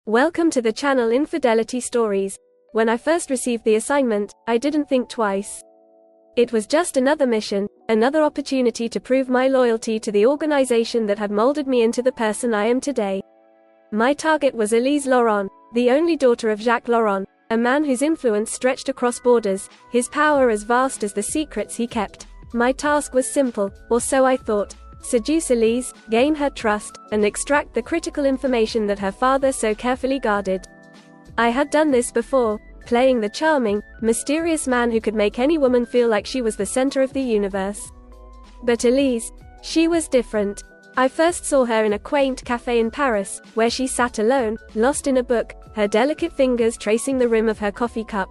Welcome to the channel Infidelity Stories. When I first received the assignment, I didn't think twice. It was just another mission, another opportunity to prove my loyalty to the organization that had molded me into the person I am today. My target was Elise Laurent, the only daughter of Jacques Laurent, a man whose influence stretched across borders, his power as vast as the secrets he kept. My task was simple, or so I thought. Seduce Elise, gain her trust, and extract the critical information that her father so carefully guarded. I had done this before, playing the charming, mysterious man who could make any woman feel like she was the center of the universe. But Elise, she was different. I first saw her in a quaint cafe in Paris, where she sat alone, lost in a book, her delicate fingers tracing the rim of her coffee cup.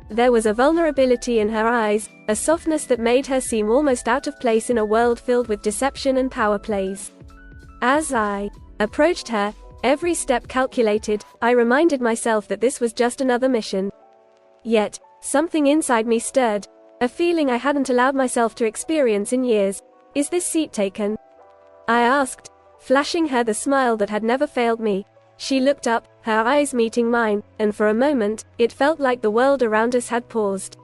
There was a vulnerability in her eyes, a softness that made her seem almost out of place in a world filled with deception and power plays. As I approached her, every step calculated, I reminded myself that this was just another mission. Yet, something inside me stirred, a feeling I hadn't allowed myself to experience in years. "Is this seat taken?" I asked, flashing her the smile that had never failed me. She looked up, her eyes meeting mine, and for a moment, it felt like the world around us had paused.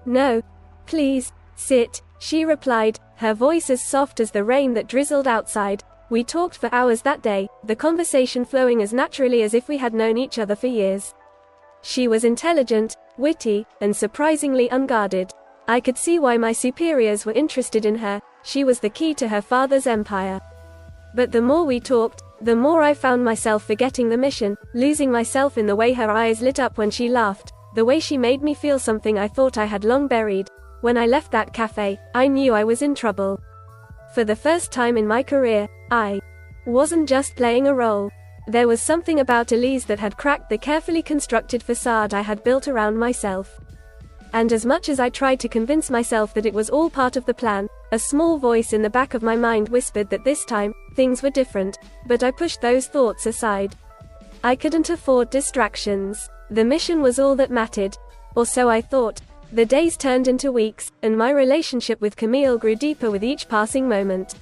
"No. Please, sit," she replied, her voice as soft as the rain that drizzled outside. We talked for hours that day, the conversation flowing as naturally as if we had known each other for years. She was intelligent, witty, and surprisingly unguarded. I could see why my superiors were interested in her. She was the key to her father's empire. But the more we talked, the more I found myself forgetting the mission, losing myself in the way her eyes lit up when she laughed, the way she made me feel something I thought I had long buried. When I left that cafe, I knew I was in trouble. For the first time in my career, I wasn't just playing a role. There was something about Elise that had cracked the carefully constructed facade I had built around myself. And as much as I tried to convince myself that it was all part of the plan, a small voice in the back of my mind whispered that this time, things were different, but I pushed those thoughts aside. I couldn't afford distractions. The mission was all that mattered. Or so I thought. The days turned into weeks, and my relationship with Camille grew deeper with each passing moment.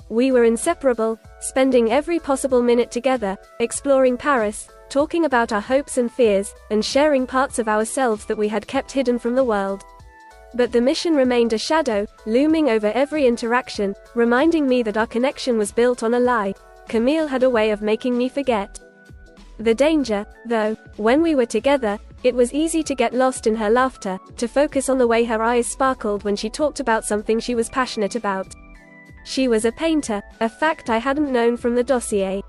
We were inseparable, spending every possible minute together, exploring Paris, talking about our hopes and fears, and sharing parts of ourselves that we had kept hidden from the world. But the mission remained a shadow, looming over every interaction, reminding me that our connection was built on a lie. Camille had a way of making me forget. The danger, though, when we were together, it was easy to get lost in her laughter, to focus on the way her eyes sparkled when she talked about something she was passionate about. She was a painter, a fact I hadn't known from the dossier.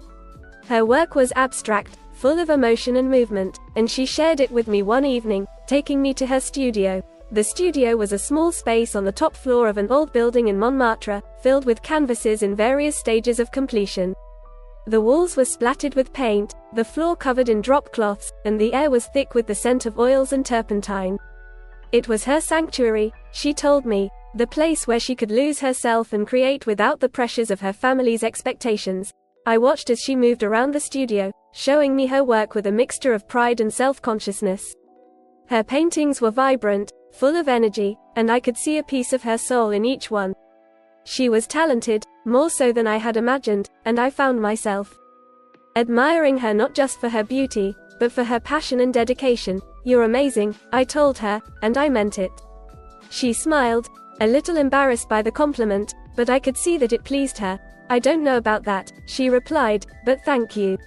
Her work was abstract, full of emotion and movement, and she shared it with me one evening, taking me to her studio. The studio was a small space on the top floor of an old building in Montmartre, filled with canvases in various stages of completion. The walls were splattered with paint, the floor covered in drop cloths, and the air was thick with the scent of oils and turpentine. It was her sanctuary, she told me, the place where she could lose herself and create without the pressures of her family's expectations. I watched as she moved around the studio, showing me her work with a mixture of pride and self-consciousness. Her paintings were vibrant, full of energy, and I could see a piece of her soul in each one. She was talented, more so than I had imagined, and I found myself admiring her not just for her beauty, but for her passion and dedication. "You're amazing," I told her, and I meant it. She smiled, a little embarrassed by the compliment, but I could see that it pleased her. "I don't know about that," she replied, "but thank you.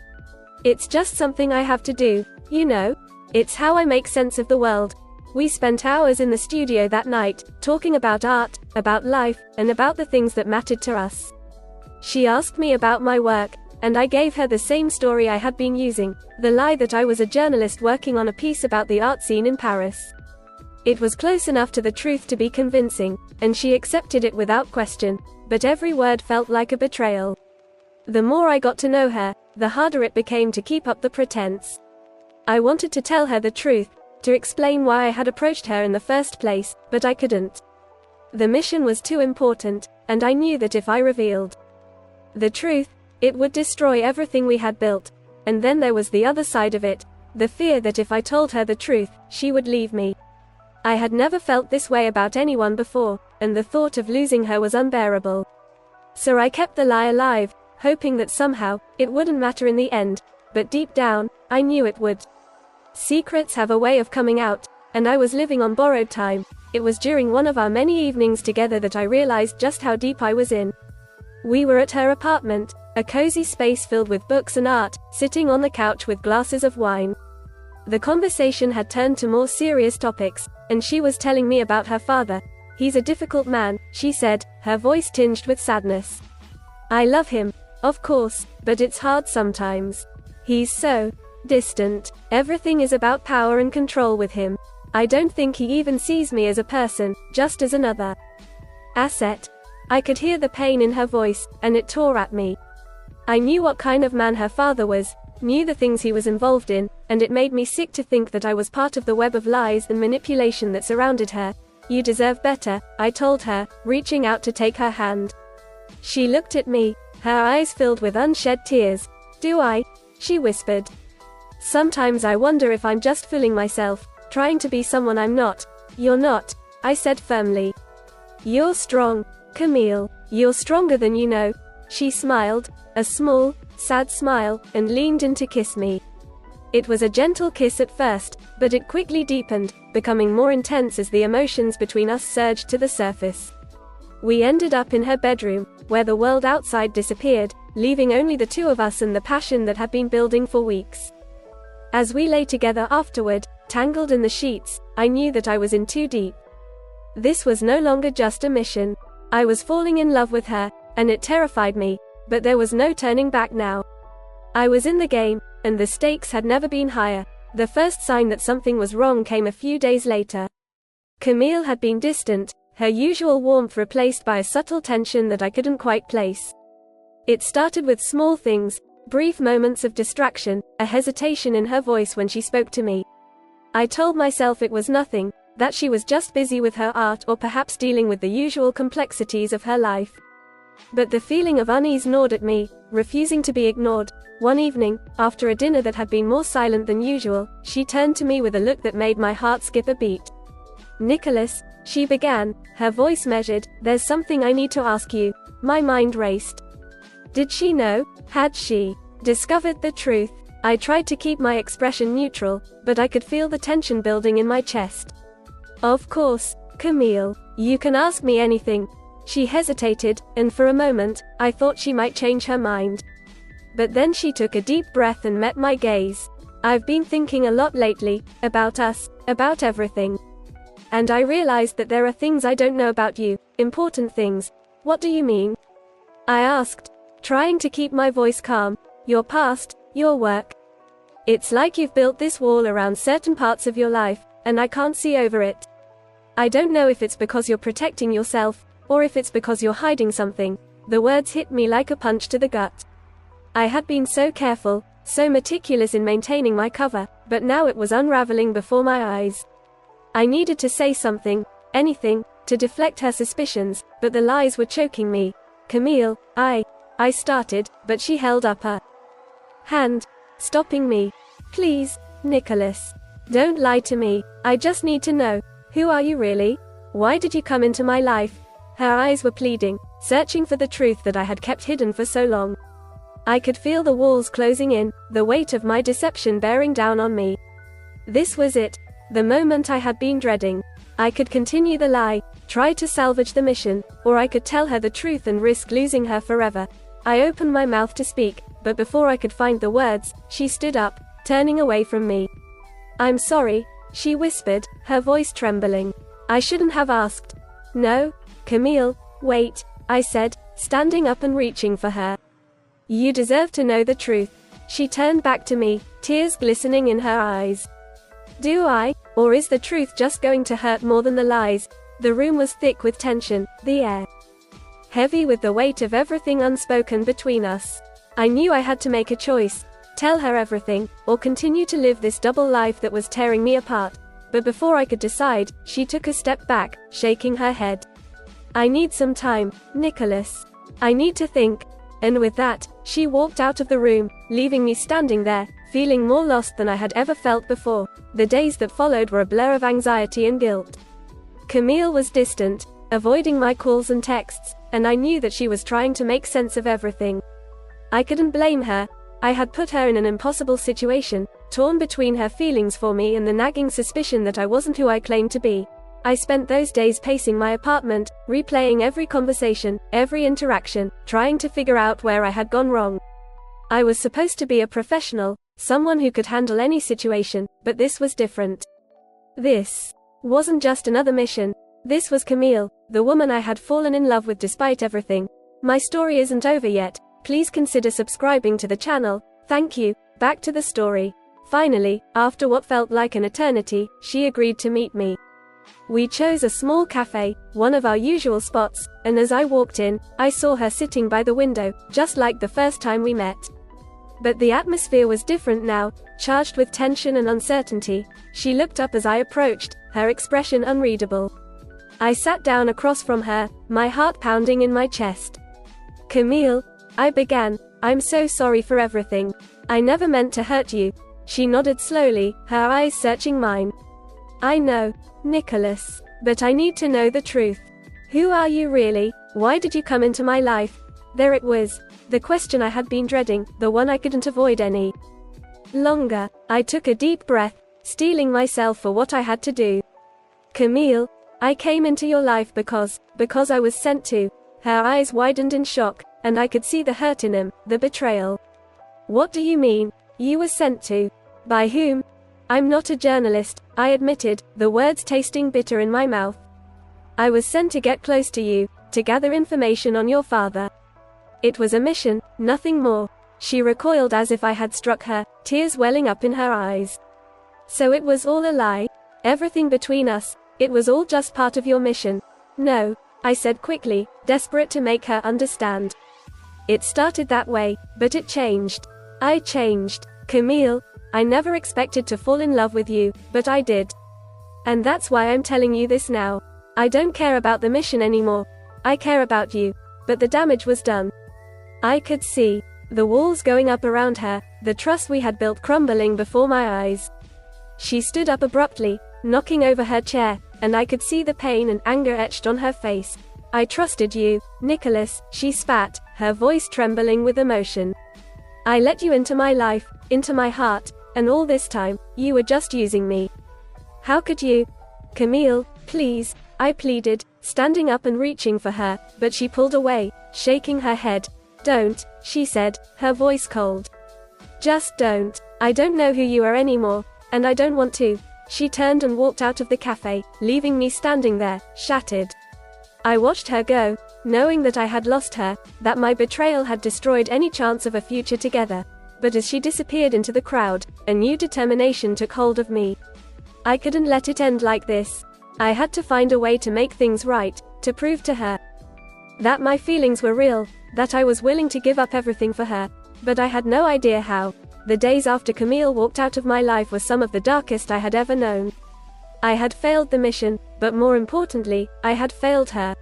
It's just something I have to do, you know? It's how I make sense of the world." We spent hours in the studio that night, talking about art, about life, and about the things that mattered to us. She asked me about my work, and I gave her the same story I had been using, the lie that I was a journalist working on a piece about the art scene in Paris. It was close enough to the truth to be convincing, and she accepted it without question, but every word felt like a betrayal. The more I got to know her, the harder it became to keep up the pretense. I wanted to tell her the truth, to explain why I had approached her in the first place, but I couldn't. The mission was too important, and I knew that if I revealed the truth, it would destroy everything we had built. And then there was the other side of it, the fear that if I told her the truth, she would leave me. I had never felt this way about anyone before, and the thought of losing her was unbearable. So I kept the lie alive, hoping that somehow, it wouldn't matter in the end. but deep down, I knew it would. Secrets have a way of coming out, and I was living on borrowed time. It was during one of our many evenings together that I realized just how deep I was in. We were at her apartment, a cozy space filled with books and art, sitting on the couch with glasses of wine. The conversation had turned to more serious topics, and she was telling me about her father. He's a difficult man, she said, her voice tinged with sadness. I love him, of course, but it's hard sometimes. He's so distant. Everything is about power and control with him. I don't think he even sees me as a person, just as another asset. I could hear the pain in her voice, and it tore at me. I knew what kind of man her father was, knew the things he was involved in, and it made me sick to think that I was part of the web of lies and manipulation that surrounded her. You deserve better, I told her, reaching out to take her hand. She looked at me, her eyes filled with unshed tears. Do I? She whispered. Sometimes I wonder if I'm just fooling myself, trying to be someone I'm not. You're not, I said firmly. You're strong, Camille. You're stronger than you know. She smiled, a small, sad smile, and leaned in to kiss me. It was a gentle kiss at first, but it quickly deepened, becoming more intense as the emotions between us surged to the surface. We ended up in her bedroom, where the world outside disappeared, leaving only the two of us and the passion that had been building for weeks. As we lay together afterward, tangled in the sheets, I knew that I was in too deep. This was no longer just a mission. I was falling in love with her, and it terrified me, but there was no turning back now. I was in the game, and the stakes had never been higher. The first sign that something was wrong came a few days later. Camille had been distant, her usual warmth replaced by a subtle tension that I couldn't quite place. It started with small things, brief moments of distraction, a hesitation in her voice when she spoke to me. I told myself it was nothing, that she was just busy with her art or perhaps dealing with the usual complexities of her life. But the feeling of unease gnawed at me, refusing to be ignored. One evening, after a dinner that had been more silent than usual, she turned to me with a look that made my heart skip a beat. Nicholas, she began, her voice measured, there's something I need to ask you. My mind raced. Did she know? Had she discovered the truth? I tried to keep my expression neutral, but I could feel the tension building in my chest. Of course, Camille, you can ask me anything. She hesitated, and for a moment, I thought she might change her mind. But then she took a deep breath and met my gaze. I've been thinking a lot lately, about us, about everything. And I realized that there are things I don't know about you, important things. What do you mean? I asked, trying to keep my voice calm. Your past, your work. It's like you've built this wall around certain parts of your life, and I can't see over it. I don't know if it's because you're protecting yourself, or if it's because you're hiding something. The words hit me like a punch to the gut. I had been so careful, so meticulous in maintaining my cover, but now it was unraveling before my eyes. I needed to say something, anything, to deflect her suspicions, but the lies were choking me. Camille, I started, but she held up her hand, stopping me. Please, Nicholas. Don't lie to me. I just need to know. Who are you really? Why did you come into my life? Her eyes were pleading, searching for the truth that I had kept hidden for so long. I could feel the walls closing in, the weight of my deception bearing down on me. This was it, the moment I had been dreading. I could continue the lie, try to salvage the mission, or I could tell her the truth and risk losing her forever. I opened my mouth to speak, but before I could find the words, she stood up, turning away from me. I'm sorry, she whispered, her voice trembling. I shouldn't have asked. No, Camille, wait, I said, standing up and reaching for her. You deserve to know the truth. She turned back to me, tears glistening in her eyes. Do I? Or is the truth just going to hurt more than the lies? The room was thick with tension, the air heavy with the weight of everything unspoken between us. I knew I had to make a choice, tell her everything, or continue to live this double life that was tearing me apart. But before I could decide, she took a step back, shaking her head. I need some time, Nicholas. I need to think. And with that, she walked out of the room, leaving me standing there, feeling more lost than I had ever felt before. The days that followed were a blur of anxiety and guilt. Camille was distant, avoiding my calls and texts, and I knew that she was trying to make sense of everything. I couldn't blame her. I had put her in an impossible situation, torn between her feelings for me and the nagging suspicion that I wasn't who I claimed to be. I spent those days pacing my apartment, replaying every conversation, every interaction, trying to figure out where I had gone wrong. I was supposed to be a professional, someone who could handle any situation, but this was different. This wasn't just another mission. This was Camille, the woman I had fallen in love with despite everything. My story isn't over yet. Please consider subscribing to the channel. Thank you. Back to the story. Finally, after what felt like an eternity, she agreed to meet me. We chose a small cafe, one of our usual spots, and as I walked in, I saw her sitting by the window, just like the first time we met. But the atmosphere was different now, charged with tension and uncertainty. She looked up as I approached, her expression unreadable. I sat down across from her, my heart pounding in my chest. "Camille," I began, "I'm so sorry for everything. I never meant to hurt you." She nodded slowly, her eyes searching mine. "I know, Nicholas. But I need to know the truth. Who are you really? Why did you come into my life?" There it was. The question I had been dreading, the one I couldn't avoid any longer. I took a deep breath, steeling myself for what I had to do. "Camille, I came into your life because I was sent to." Her eyes widened in shock, and I could see the hurt in them, the betrayal. "What do you mean? You were sent to? By whom?" "I'm not a journalist," I admitted, the words tasting bitter in my mouth. "I was sent to get close to you, to gather information on your father. It was a mission, nothing more." She recoiled as if I had struck her, tears welling up in her eyes. "So it was all a lie? Everything between us, it was all just part of your mission?" "No," I said quickly, desperate to make her understand. "It started that way, but it changed. I changed. Camille, I never expected to fall in love with you, but I did. And that's why I'm telling you this now. I don't care about the mission anymore. I care about you." But the damage was done. I could see the walls going up around her, the trust we had built crumbling before my eyes. She stood up abruptly, knocking over her chair, and I could see the pain and anger etched on her face. "I trusted you, Nicholas," she spat, her voice trembling with emotion. "I let you into my life, into my heart, and all this time, you were just using me. How could you? Camille, please," I pleaded, standing up and reaching for her, but she pulled away, shaking her head. "Don't," she said, her voice cold. "Just don't. I don't know who you are anymore, and I don't want to." She turned and walked out of the cafe, leaving me standing there, shattered. I watched her go, knowing that I had lost her, that my betrayal had destroyed any chance of a future together. But as she disappeared into the crowd, a new determination took hold of me. I couldn't let it end like this. I had to find a way to make things right, to prove to her that my feelings were real, that I was willing to give up everything for her. But I had no idea how. The days after Camille walked out of my life were some of the darkest I had ever known. I had failed the mission, but more importantly, I had failed her.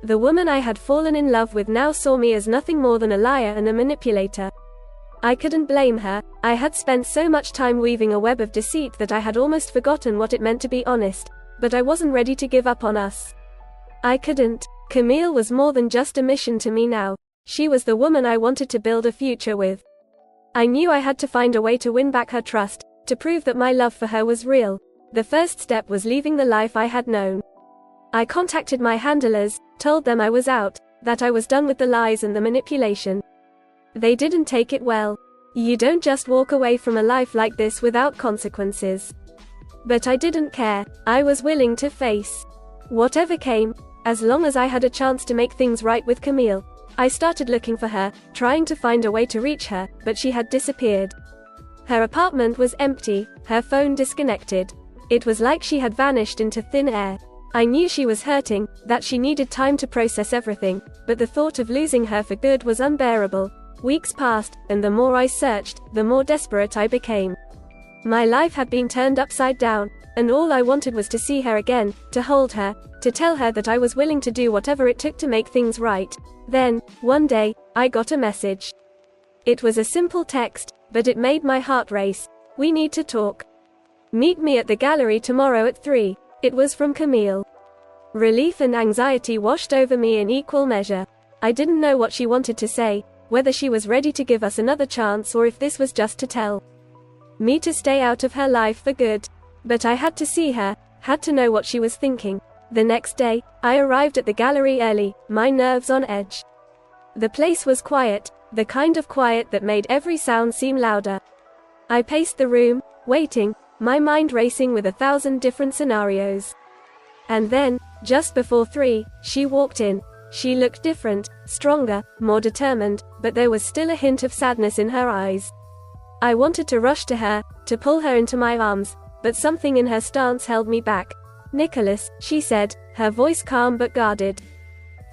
The woman I had fallen in love with now saw me as nothing more than a liar and a manipulator. I couldn't blame her. I had spent so much time weaving a web of deceit that I had almost forgotten what it meant to be honest, but I wasn't ready to give up on us. I couldn't. Camille was more than just a mission to me now. She was the woman I wanted to build a future with. I knew I had to find a way to win back her trust, to prove that my love for her was real. The first step was leaving the life I had known. I contacted my handlers, told them I was out, that I was done with the lies and the manipulation. They didn't take it well. You don't just walk away from a life like this without consequences. But I didn't care. I was willing to face whatever came, as long as I had a chance to make things right with Camille. I started looking for her, trying to find a way to reach her, but she had disappeared. Her apartment was empty, her phone disconnected. It was like she had vanished into thin air. I knew she was hurting, that she needed time to process everything, but the thought of losing her for good was unbearable. Weeks passed, and the more I searched, the more desperate I became. My life had been turned upside down, and all I wanted was to see her again, to hold her, to tell her that I was willing to do whatever it took to make things right. Then, one day, I got a message. It was a simple text, but it made my heart race. "We need to talk. Meet me at the gallery tomorrow at 3. It was from Camille. Relief and anxiety washed over me in equal measure. I didn't know what she wanted to say, whether she was ready to give us another chance or if this was just to tell me to stay out of her life for good. But I had to see her, had to know what she was thinking. The next day, I arrived at the gallery early, my nerves on edge. The place was quiet, the kind of quiet that made every sound seem louder. I paced the room, waiting, my mind racing with 1,000 different scenarios. And then, just before 3, she walked in. She looked different, stronger, more determined, but there was still a hint of sadness in her eyes. I wanted to rush to her, to pull her into my arms, but something in her stance held me back. "Nicholas," she said, her voice calm but guarded.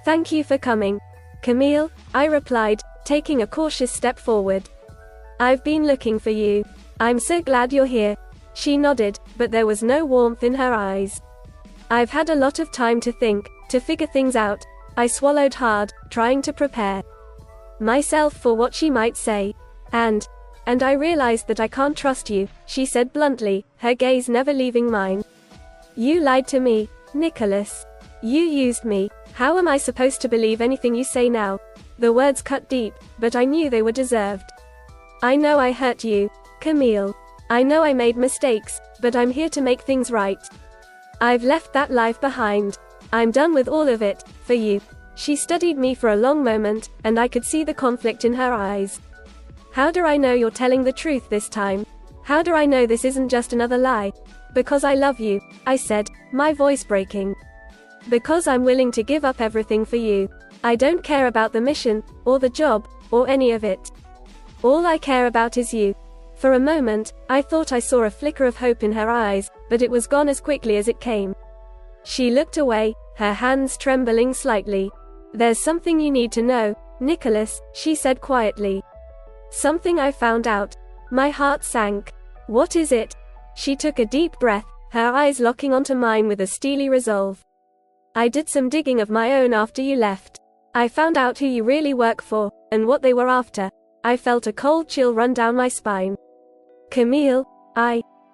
"Thank you for coming." "Camille," I replied, taking a cautious step forward. "I've been looking for you. I'm so glad you're here." She nodded, but there was no warmth in her eyes. "I've had a lot of time to think, to figure things out." I swallowed hard, trying to prepare myself for what she might say. And I realized that I can't trust you," she said bluntly, her gaze never leaving mine. "You lied to me, Nicholas. You used me. How am I supposed to believe anything you say now?" The words cut deep, but I knew they were deserved. "I know I hurt you, Camille. I know I made mistakes, but I'm here to make things right. I've left that life behind. I'm done with all of it, for you." She studied me for a long moment, and I could see the conflict in her eyes. "How do I know you're telling the truth this time? How do I know this isn't just another lie?" "Because I love you," I said, my voice breaking. "Because I'm willing to give up everything for you. I don't care about the mission, or the job, or any of it. All I care about is you." For a moment, I thought I saw a flicker of hope in her eyes, but it was gone as quickly as it came. She looked away, her hands trembling slightly. "There's something you need to know, Nicholas," she said quietly. "Something I found out." My heart sank. "What is it?" She took a deep breath, her eyes locking onto mine with a steely resolve. "I did some digging of my own after you left. I found out who you really work for, and what they were after." I felt a cold chill run down my spine. "Camille,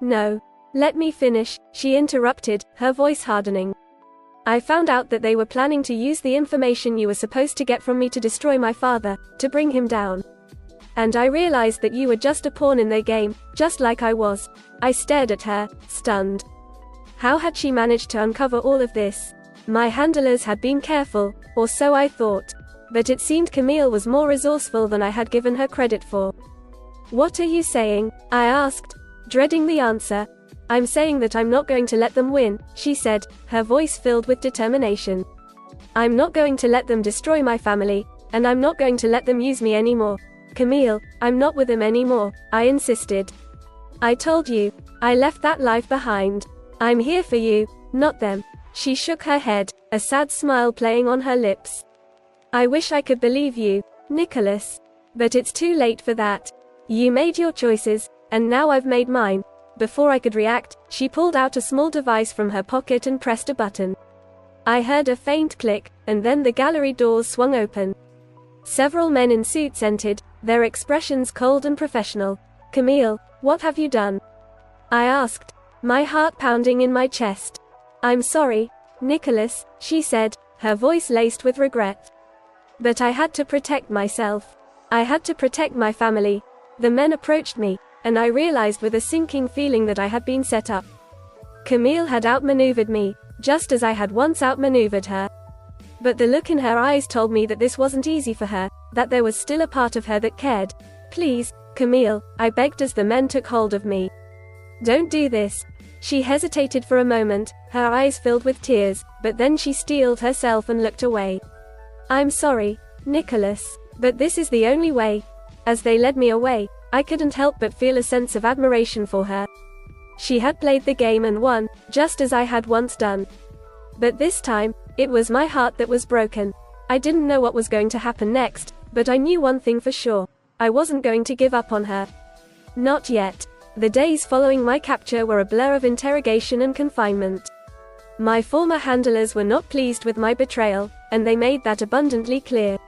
no. Let me finish," she interrupted, her voice hardening. "I found out that they were planning to use the information you were supposed to get from me to destroy my father, to bring him down. And I realized that you were just a pawn in their game, just like I was." I stared at her, stunned. How had she managed to uncover all of this? My handlers had been careful, or so I thought. But it seemed Camille was more resourceful than I had given her credit for. "What are you saying?" I asked, dreading the answer. "I'm saying that I'm not going to let them win," she said, her voice filled with determination. "I'm not going to let them destroy my family, and I'm not going to let them use me anymore. Camille, I'm not with them anymore," I insisted. "I told you, I left that life behind. I'm here for you, not them." She shook her head, a sad smile playing on her lips. "I wish I could believe you, Nicholas. But it's too late for that. You made your choices, and now I've made mine." Before I could react, she pulled out a small device from her pocket and pressed a button. I heard a faint click, and then the gallery doors swung open. Several men in suits entered, their expressions cold and professional. "Camille, what have you done?" I asked, my heart pounding in my chest. "I'm sorry, Nicholas," she said, her voice laced with regret. "But I had to protect myself. I had to protect my family." The men approached me, and I realized with a sinking feeling that I had been set up. Camille had outmaneuvered me, just as I had once outmaneuvered her. But the look in her eyes told me that this wasn't easy for her, that there was still a part of her that cared. "Please, Camille," I begged as the men took hold of me. "Don't do this." She hesitated for a moment, her eyes filled with tears, but then she steeled herself and looked away. "I'm sorry, Nicholas, but this is the only way." As they led me away, I couldn't help but feel a sense of admiration for her. She had played the game and won, just as I had once done. But this time, it was my heart that was broken. I didn't know what was going to happen next, but I knew one thing for sure. I wasn't going to give up on her. Not yet. The days following my capture were a blur of interrogation and confinement. My former handlers were not pleased with my betrayal, and they made that abundantly clear.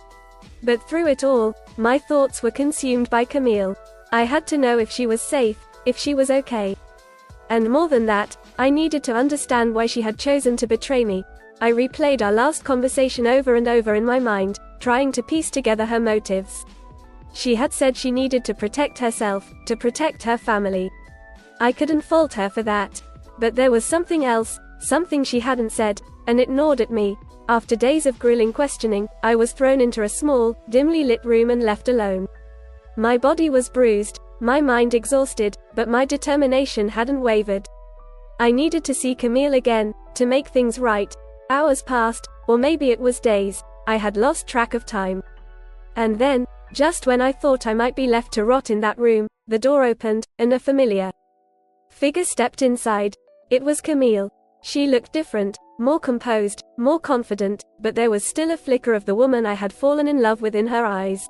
But through it all, my thoughts were consumed by Camille. I had to know if she was safe, if she was okay. And more than that, I needed to understand why she had chosen to betray me. I replayed our last conversation over and over in my mind, trying to piece together her motives. She had said she needed to protect herself, to protect her family. I couldn't fault her for that. But there was something else, something she hadn't said, and it gnawed at me. After days of grueling questioning, I was thrown into a small, dimly lit room and left alone. My body was bruised, my mind exhausted, but my determination hadn't wavered. I needed to see Camille again, to make things right. Hours passed, or maybe it was days. I had lost track of time. And then, just when I thought I might be left to rot in that room, the door opened, and a familiar figure stepped inside. It was Camille. She looked different, more composed, more confident, but there was still a flicker of the woman I had fallen in love with in her eyes.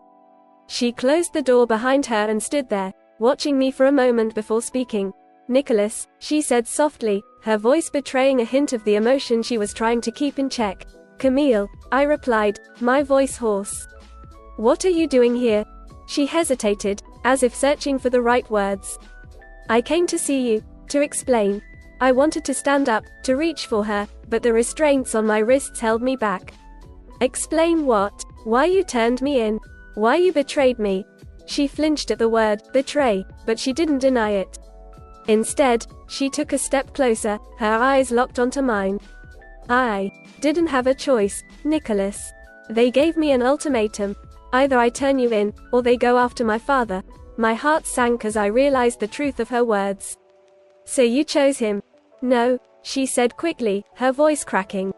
She closed the door behind her and stood there, watching me for a moment before speaking. "Nicholas," she said softly, her voice betraying a hint of the emotion she was trying to keep in check. "Camille," I replied, my voice hoarse. "What are you doing here?" She hesitated, as if searching for the right words. "I came to see you, to explain." I wanted to stand up, to reach for her, but the restraints on my wrists held me back. "Explain what? Why you turned me in? Why you betrayed me?" She flinched at the word, betray, but she didn't deny it. Instead, she took a step closer, her eyes locked onto mine. "I didn't have a choice, Nicholas. They gave me an ultimatum. Either I turn you in, or they go after my father." My heart sank as I realized the truth of her words. "So you chose him?" "No," she said quickly, her voice cracking.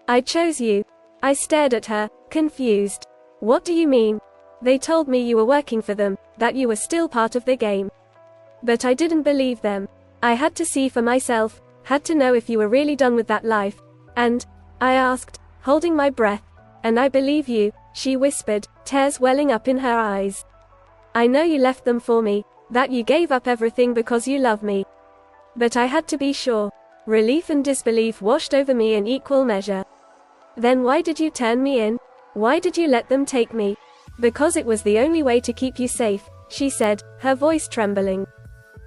"I chose you." I stared at her, confused. "What do you mean?" "They told me you were working for them, that you were still part of the game." But I didn't believe them. I had to see for myself, had to know if you were really done with that life. "And?" I asked, holding my breath. "And I believe you," she whispered, tears welling up in her eyes. "I know you left them for me, that you gave up everything because you love me." But I had to be sure. Relief and disbelief washed over me in equal measure. "Then why did you turn me in? Why did you let them take me?" "Because it was the only way to keep you safe," she said, her voice trembling.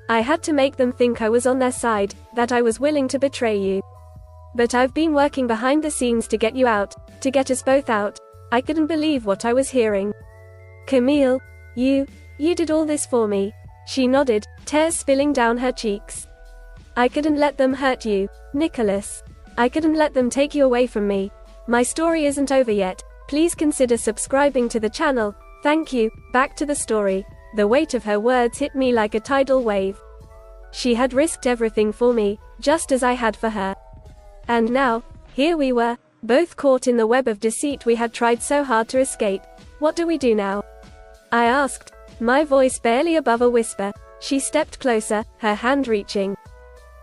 "I had to make them think I was on their side, that I was willing to betray you. But I've been working behind the scenes to get you out, to get us both out." I couldn't believe what I was hearing. "Camille, you did all this for me." She nodded, tears spilling down her cheeks. "I couldn't let them hurt you, Nicholas. I couldn't let them take you away from me. My story isn't over yet. Please consider subscribing to the channel. Thank you." Back to the story. The weight of her words hit me like a tidal wave. She had risked everything for me, just as I had for her. And now, here we were, both caught in the web of deceit we had tried so hard to escape. "What do we do now?" I asked, my voice barely above a whisper. She stepped closer, her hand reaching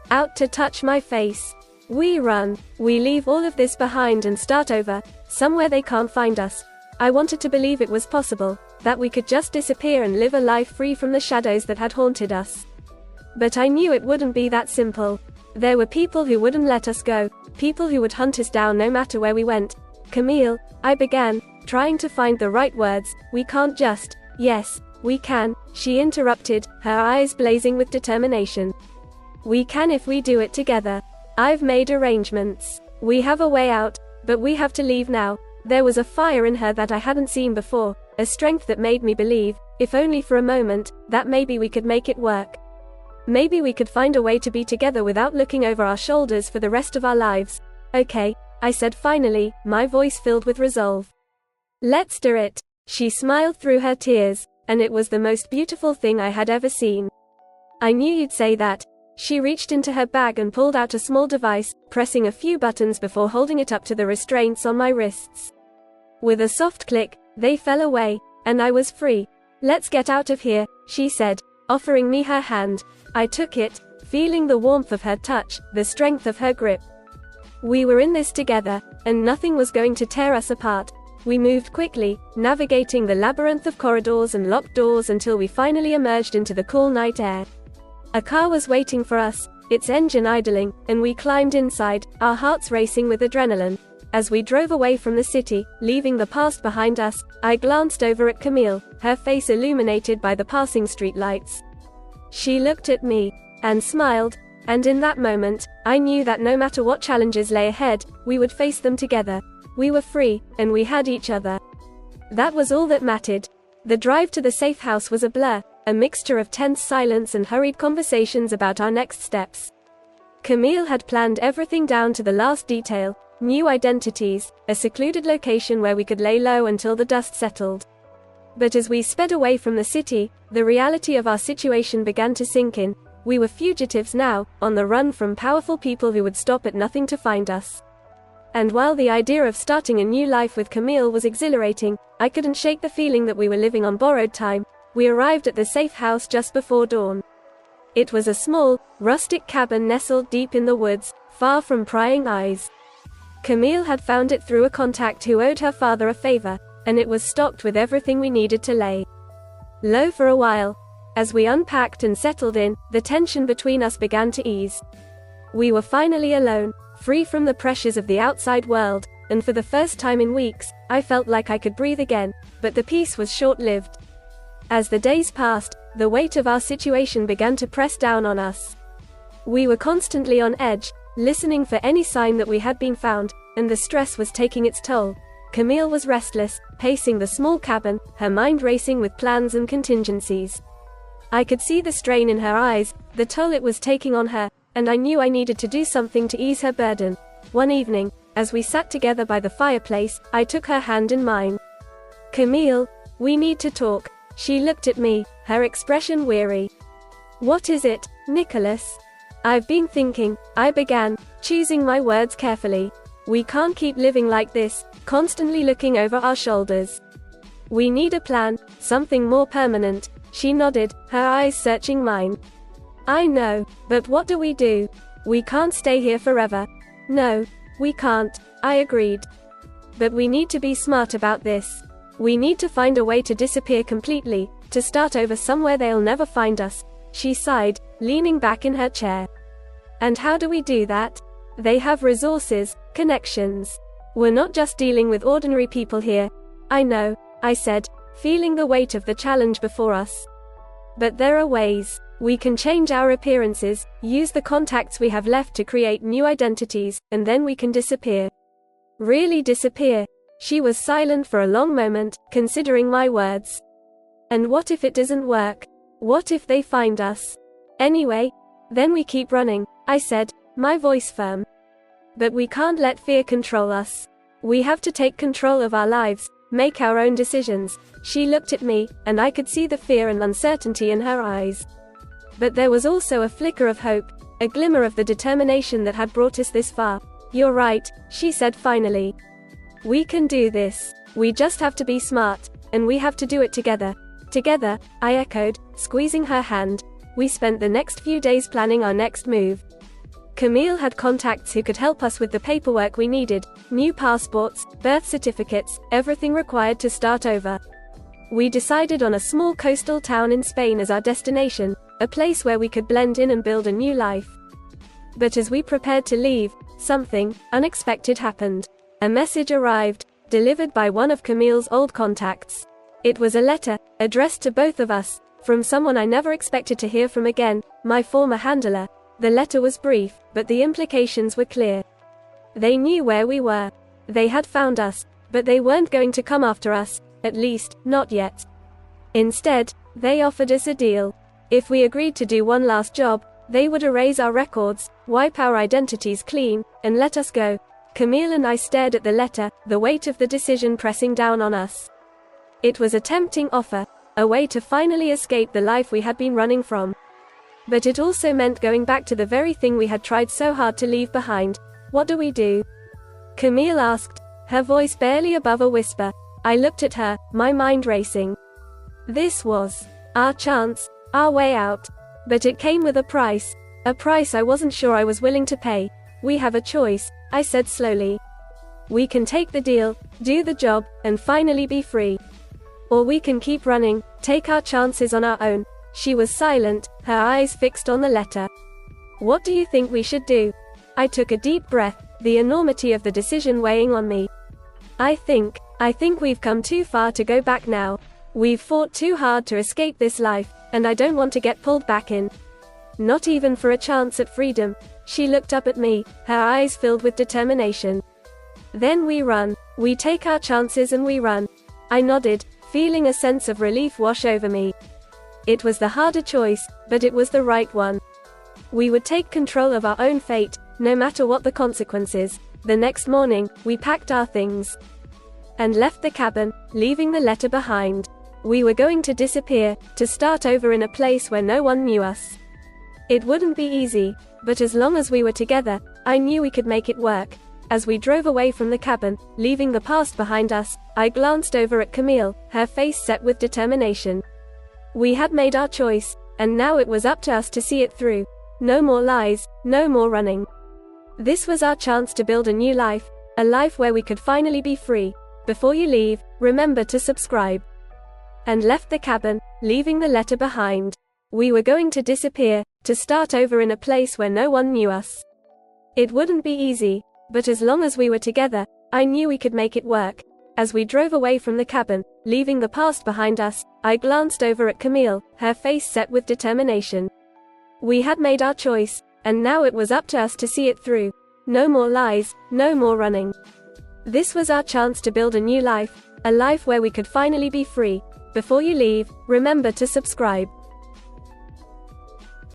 out to touch my face. "We run. We leave all of this behind and start over, somewhere they can't find us." I wanted to believe it was possible, that we could just disappear and live a life free from the shadows that had haunted us. But I knew it wouldn't be that simple. There were people who wouldn't let us go, people who would hunt us down no matter where we went. "Camille," I began, trying to find the right words, "we can't just." "Yes, we can," she interrupted, her eyes blazing with determination. "We can if we do it together. I've made arrangements. We have a way out, but we have to leave now." There was a fire in her that I hadn't seen before, a strength that made me believe, if only for a moment, that maybe we could make it work. Maybe we could find a way to be together without looking over our shoulders for the rest of our lives. "Okay," I said finally, my voice filled with resolve. "Let's do it." She smiled through her tears, and it was the most beautiful thing I had ever seen. "I knew you'd say that." She reached into her bag and pulled out a small device, pressing a few buttons before holding it up to the restraints on my wrists. With a soft click, they fell away, and I was free. "Let's get out of here," she said, offering me her hand. I took it, feeling the warmth of her touch, the strength of her grip. We were in this together, and nothing was going to tear us apart. We moved quickly, navigating the labyrinth of corridors and locked doors until we finally emerged into the cool night air. A car was waiting for us, its engine idling, and we climbed inside, our hearts racing with adrenaline. As we drove away from the city, leaving the past behind us, I glanced over at Camille, her face illuminated by the passing street lights. She looked at me, and smiled, and in that moment, I knew that no matter what challenges lay ahead, we would face them together. We were free, and we had each other. That was all that mattered. The drive to the safe house was a blur, a mixture of tense silence and hurried conversations about our next steps. Camille had planned everything down to the last detail: new identities, a secluded location where we could lay low until the dust settled. But as we sped away from the city, the reality of our situation began to sink in. We were fugitives now, on the run from powerful people who would stop at nothing to find us. And while the idea of starting a new life with Camille was exhilarating, I couldn't shake the feeling that we were living on borrowed time. We arrived at the safe house just before dawn. It was a small, rustic cabin nestled deep in the woods, far from prying eyes. Camille had found it through a contact who owed her father a favor, and it was stocked with everything we needed to lay low for a while. As we unpacked and settled in, the tension between us began to ease. We were finally alone, free from the pressures of the outside world, and for the first time in weeks, I felt like I could breathe again, but the peace was short-lived. As the days passed, the weight of our situation began to press down on us. We were constantly on edge, listening for any sign that we had been found, and the stress was taking its toll. Camille was restless, pacing the small cabin, her mind racing with plans and contingencies. I could see the strain in her eyes, the toll it was taking on her, and I knew I needed to do something to ease her burden. One evening, as we sat together by the fireplace, I took her hand in mine. "Camille, we need to talk." She looked at me, her expression weary. "What is it, Nicholas?" "I've been thinking," I began, choosing my words carefully. "We can't keep living like this, constantly looking over our shoulders. We need a plan, something more permanent." She nodded, her eyes searching mine. "I know, but what do we do? We can't stay here forever." "No, we can't," I agreed. "But we need to be smart about this. We need to find a way to disappear completely, to start over somewhere they'll never find us." She sighed, leaning back in her chair. "And how do we do that? They have resources, connections. We're not just dealing with ordinary people here." "I know," I said, feeling the weight of the challenge before us. "But there are ways. We can change our appearances, use the contacts we have left to create new identities, and then we can disappear." "Really disappear?" She was silent for a long moment, considering my words. "And what if it doesn't work? What if they find us? Anyway, then we keep running," I said, my voice firm. "But we can't let fear control us. We have to take control of our lives, make our own decisions." She looked at me, and I could see the fear and uncertainty in her eyes. But there was also a flicker of hope, a glimmer of the determination that had brought us this far. "You're right," she said finally. "We can do this. We just have to be smart, and we have to do it together." "Together," I echoed, squeezing her hand. We spent the next few days planning our next move. Camille had contacts who could help us with the paperwork we needed: new passports, birth certificates, everything required to start over. We decided on a small coastal town in Spain as our destination, a place where we could blend in and build a new life. But as we prepared to leave, something unexpected happened. A message arrived, delivered by one of Camille's old contacts. It was a letter, addressed to both of us, from someone I never expected to hear from again, my former handler. The letter was brief, but the implications were clear. They knew where we were. They had found us, but they weren't going to come after us, at least, not yet. Instead, they offered us a deal. If we agreed to do one last job, they would erase our records, wipe our identities clean, and let us go. Camille and I stared at the letter, the weight of the decision pressing down on us. It was a tempting offer, a way to finally escape the life we had been running from. But it also meant going back to the very thing we had tried so hard to leave behind. "What do we do?" Camille asked, her voice barely above a whisper. I looked at her, my mind racing. This was our chance, our way out. But it came with a price I wasn't sure I was willing to pay. "We have a choice," I said slowly. "We can take the deal, do the job, and finally be free. Or we can keep running, take our chances on our own." She was silent, her eyes fixed on the letter. "What do you think we should do?" I took a deep breath, the enormity of the decision weighing on me. I think we've come too far to go back now. We've fought too hard to escape this life, and I don't want to get pulled back in. Not even for a chance at freedom." She looked up at me, her eyes filled with determination. "Then we run. We take our chances and we run." I nodded, feeling a sense of relief wash over me. It was the harder choice, but it was the right one. We would take control of our own fate, no matter what the consequences. The next morning, we packed our things and left the cabin, leaving the letter behind. We were going to disappear, to start over in a place where no one knew us. It wouldn't be easy, but as long as we were together, I knew we could make it work. As we drove away from the cabin, leaving the past behind us, I glanced over at Camille, her face set with determination. We had made our choice, and now it was up to us to see it through. No more lies, no more running. This was our chance to build a new life, a life where we could finally be free. Before you leave, remember to subscribe. And left the cabin, leaving the letter behind. We were going to disappear, to start over in a place where no one knew us. It wouldn't be easy, but as long as we were together, I knew we could make it work. As we drove away from the cabin, leaving the past behind us, I glanced over at Camille, her face set with determination. We had made our choice, and now it was up to us to see it through. No more lies, no more running. This was our chance to build a new life, a life where we could finally be free. Before you leave, remember to subscribe.